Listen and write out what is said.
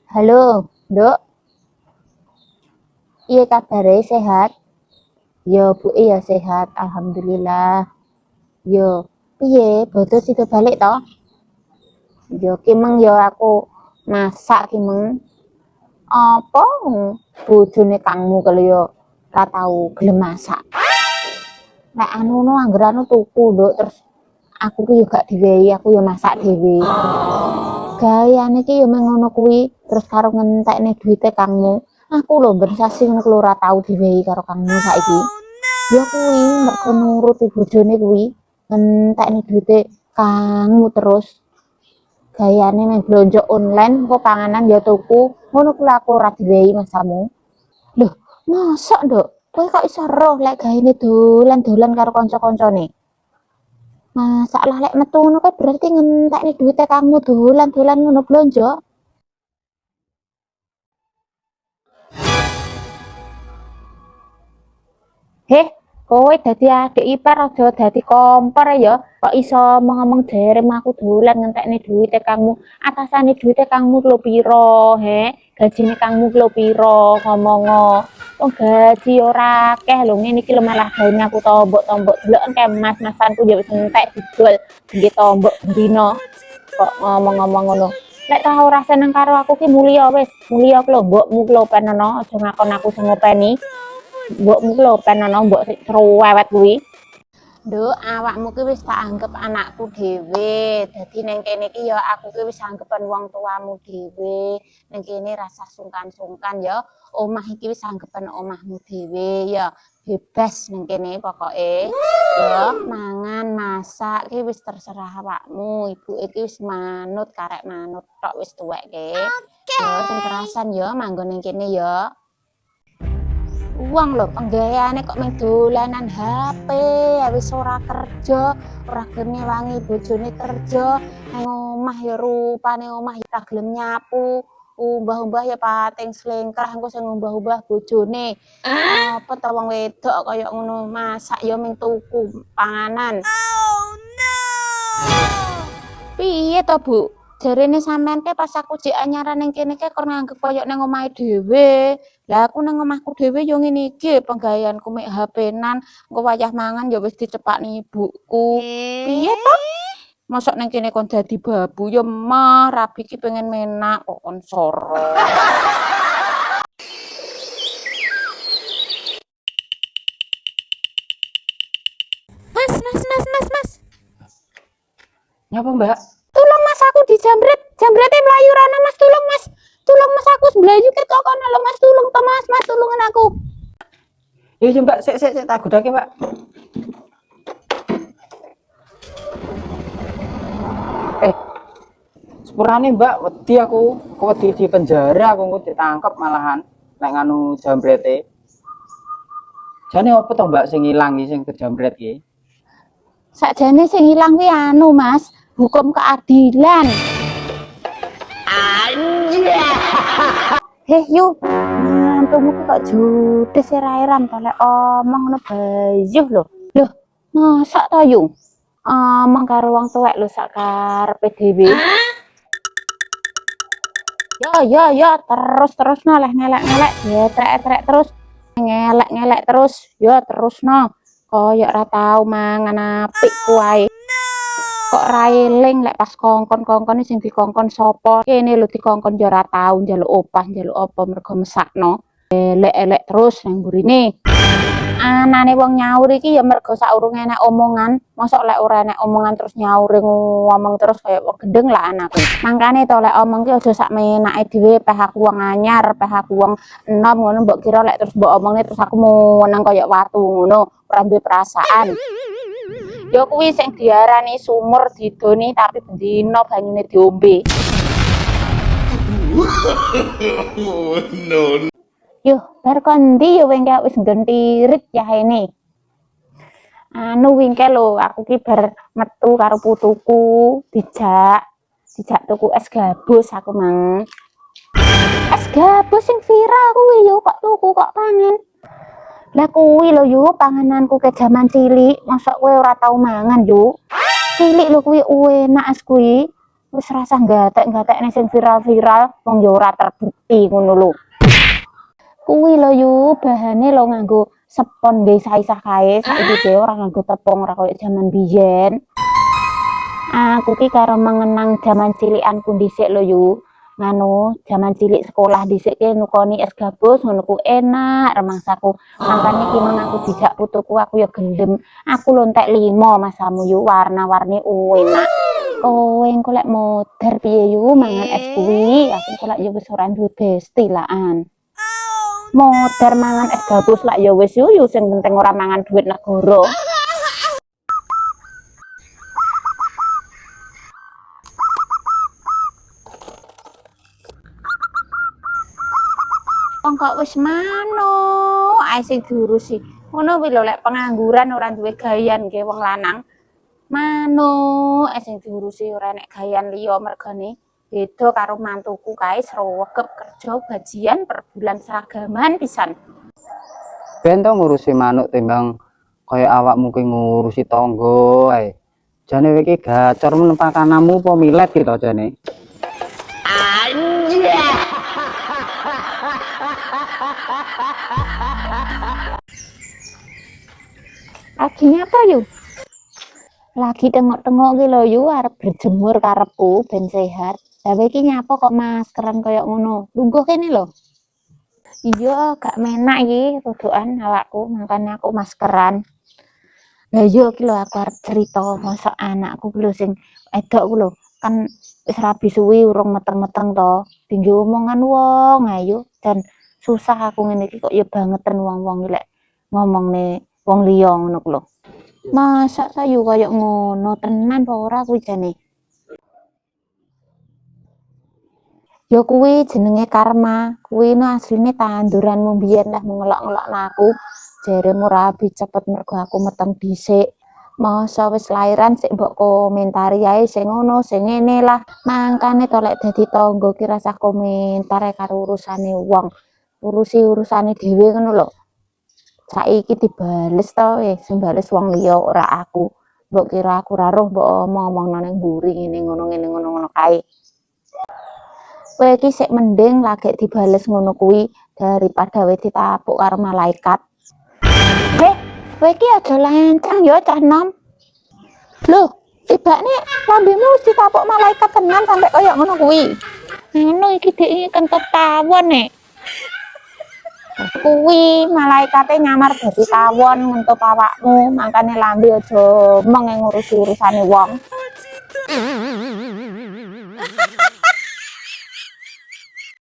Halo, Dok. Iya kabare sehat? Yo, Bu iya sehat. Alhamdulillah. Yo, piye? Bodo sida balik toh? Yo, kimeng yo aku masak kimeng. Apa bojone kangmu kalau yo ora tau gelem masak. Nek anu no angger anu tuku, Dok. Terus aku ki yo gak diwehi, aku yo masak dhewe. Gayane ki yo meng ngono kuwi, terus karo ngentekne duite kangmu. Aku lho ben sasi ngono kuwi ora tau diwehi karo kangmu saiki. Ya kuwi mergo nuruti bojone kuwi ngentekne duite kangmu terus gayane meh blonjo online kok panganan ya tuku ngono kuwi aku ora diwehi masamu. Loh, mosok Nduk? Kowe kok iso roh lek gaene dolan-dolan karo kanca-kancane? Masak lah lek metu ngono kuwi berarti ngentekne duite kangmu dolan-dolan ngono blonjo. Heh, kowe dadi adik ipar aja dadi kompor ya. Kok iso ngomong derem aku dolan ngentekne duite kangmu. Atasane duite kangmu lho piro, he? Gajine kangmu lho piro ngomongo. Wong gaji ora akeh lho ngene iki lho malah gawe aku tombok-tombok deloken kae mas-masanku ya wis entek didol nggih tombok dina. Kok ngomong-ngomong ngono. Lek tau ora seneng karo aku ki mulya wis, mulya lho mbokmu lho penono aja ngakon aku sing ngopeni. Mbokmu lho pen ana mbok sik cerewet kuwi. Nduk, awakmu ki wis tak anggap anakku dhewe. Dadi ning kene iki ya aku ki wis anggepen wong tuamu dhewe. Ning kene rasa sungkan-sungkan ya. Omah iki wis anggepen omahmu dhewe ya. Bebas ning kene pokoke. Ya, mangan, masak ki wis terserah awakmu. Ibu iki wis manut karek manut tok wis tuwek ke. Ya, sing kerasan ya manggon ning kene ya. Uang lho penggaweane kok mung dolanan HP, wis ora kerja, ora gelem ngewangi bojone kerja, nang omah ya rupane omah ya ora gelem nyapu, umbah-umbah ya pating slengkrah engko sing umbah-umbah bojone. Apa ta wong wedok kaya ngono, masak ya mung tuku panganan. Piye to, Bu? Jarene sampean ke pas aku jek anyaran ning kene ke kok nganggep koyo nang omahe dhewe. Lah aku nang omahku dhewe yo ngene iki penggaweanku mek HP-nan, engko wayah mangan ya wis dicepakne ibuku. Piye to? Mosok nang kene kon dadi babu yo mah rabi ki pengen menak kok kon soro. Mas. Nyapa Mbak? Tulung Mas aku dijambret. Jambrete mlayu rono Mas, tulung Mas. Tulung Mas aku mblayu ket kok kono lho Mas, tulung to Mas, tulungan aku. Iya Mbak, sik tak godake Mbak. Sepurane Mbak, wedi aku wedi di penjara aku engko ditangkep malahan nek nganu jambrete. Jane apa to Mbak sing ilang iki sing kejambret iki? Sakjane sing ilang kuwi anu Mas, hukum keadilan. Heh yuk, mantumu ki kok judes era-eran to lek omong ngono bayuh lho. Loh, masa to yung? Omong karo wong tuwek lho sak karepe dhewe. Yo, terus no leh ngelek-ngelek, ya trek-trek terus. Ngelek-ngelek terus, yo terus no. Koyok ora tau mangan apik kuwi. Kok ra eling lek pas kongkon-kongkone sing dikongkon sapa? Kene lho dikongkon yo ora tau njaluk opah, njaluk apa mergo mesakno. Elek-elek terus nang burine. Anane wong nyaur iki ya mergo saurunge enek omongan. Mosok lek ora enek omongan terus nyaure ngomong terus kaya wong gendeng lah anakku. Mangkane to lek omong ki aja sak menake dhewe peh aku wong anyar, peh aku wong enom ngono mbok kira lek terus mbok omongne terus aku meneng kaya watu ngono, ora duwe perasaan. Ya kuwi sing diarani sumur didoni tapi bendina banyune diombe. No. Yuh, bar kondi yo wengke wis ngentirit yahene. Anu wingke lho, aku ki bar metu karo putuku dijak tuku es gabus aku mang. Es gabus sing viral kuwi yo kok tuku kok pangan. Lah kuwi lho yo pangananku ke jaman cilik, mosok kowe ora tau mangan yo. Cilik lho kuwi enak es kuwi. Wis rasa gatek-gatekne sing viral-viral wong yo ora terbukti ngono lho. Kuwi lho yu bahane lho nganggo spon nggih saisah kae saiki dhewe ora nganggo tepung ora koyo jaman biyen. Aku ki karo mengenang jaman cilikanku dhisik lho yu. Nganu jaman cilik sekolah dhisik ki nukoni es gabus ngono ku enak remangsaku. Mangkane ki men aku dijak putuku aku ya gendem. Aku lho entek 5 masamu yu warna-warni enak. Kowe engko lek modar piye yu mangan es kuwi? Aku engko lek yo wis ora duwe besti laan. Modar mangan es gabus lak ya wis yu sing penting ora mangan duit negara. Wong kok wis mano, ae sing diurusi. Ngono kuwi lho lek pengangguran ora duwe gayan nggih wong lanang. Mano, ae sing diurusi ora nek gayan liya mergane beda karo mantuku kae sregep kerja gajian per bulan seragaman pisan. Ben to ngurusi manuk timbang kaya awakmu ki ngurusi tangga ae. Jane kowe iki gacor men pakanamu apa milet gitu jane. Lagi nyapa yuk? Lagi tengok-tengok ki lho yu arep berjemur karepku ben sehat. Lah kowe iki nyapa kok maskeran kaya ngono? Lungguh kene lho. Iya, gak menak iki rodokan awakku, makane aku maskeran. Lah iya iki lho aku arep cerita mosok anakku ki lho sing edok ku lho, kan wis rabi suwi urung meteng-meteng to. Tinggi omongan wong ayo dan susah aku ngene iki kok ya bangeten wong-wong lek ngomongne wong liya ngono ku lho. Masa sayu kaya ngono tenan apa ora kuwi jane? Ya kuwi jenenge karma. Kuwi no asline tanduranmu biyen lah ngelok-ngelokno aku. Jaremu rabi cepet mergo aku meteng dhisik. Masa wis lairan sik mbok komentari ae sing ngono, sing ngene lah. Mangkane to lek dadi tangga ki rasah komentar karo urusane wong. Urusi urusane dhewe ngono lho. Saiki dibales to sing bales wong liya ora aku. Mbok kira aku ora roh mbok omong-omongno ning mburi ngene ngono kae. Kowe iki sik mending lagi dibales ngono kuwi daripada wis ditapuk karo malaikat. Kowe iki aja lancang ya cah nom. Loh, tibane lambemu wis ditapuk malaikat tenan sampe kaya ngono kuwi. Ngono iki dhek kentut tawon nek. Kuwi malaikate nyamar dadi tawon ngentup awakmu, makane lambe aja meng ngurusi urusane wong.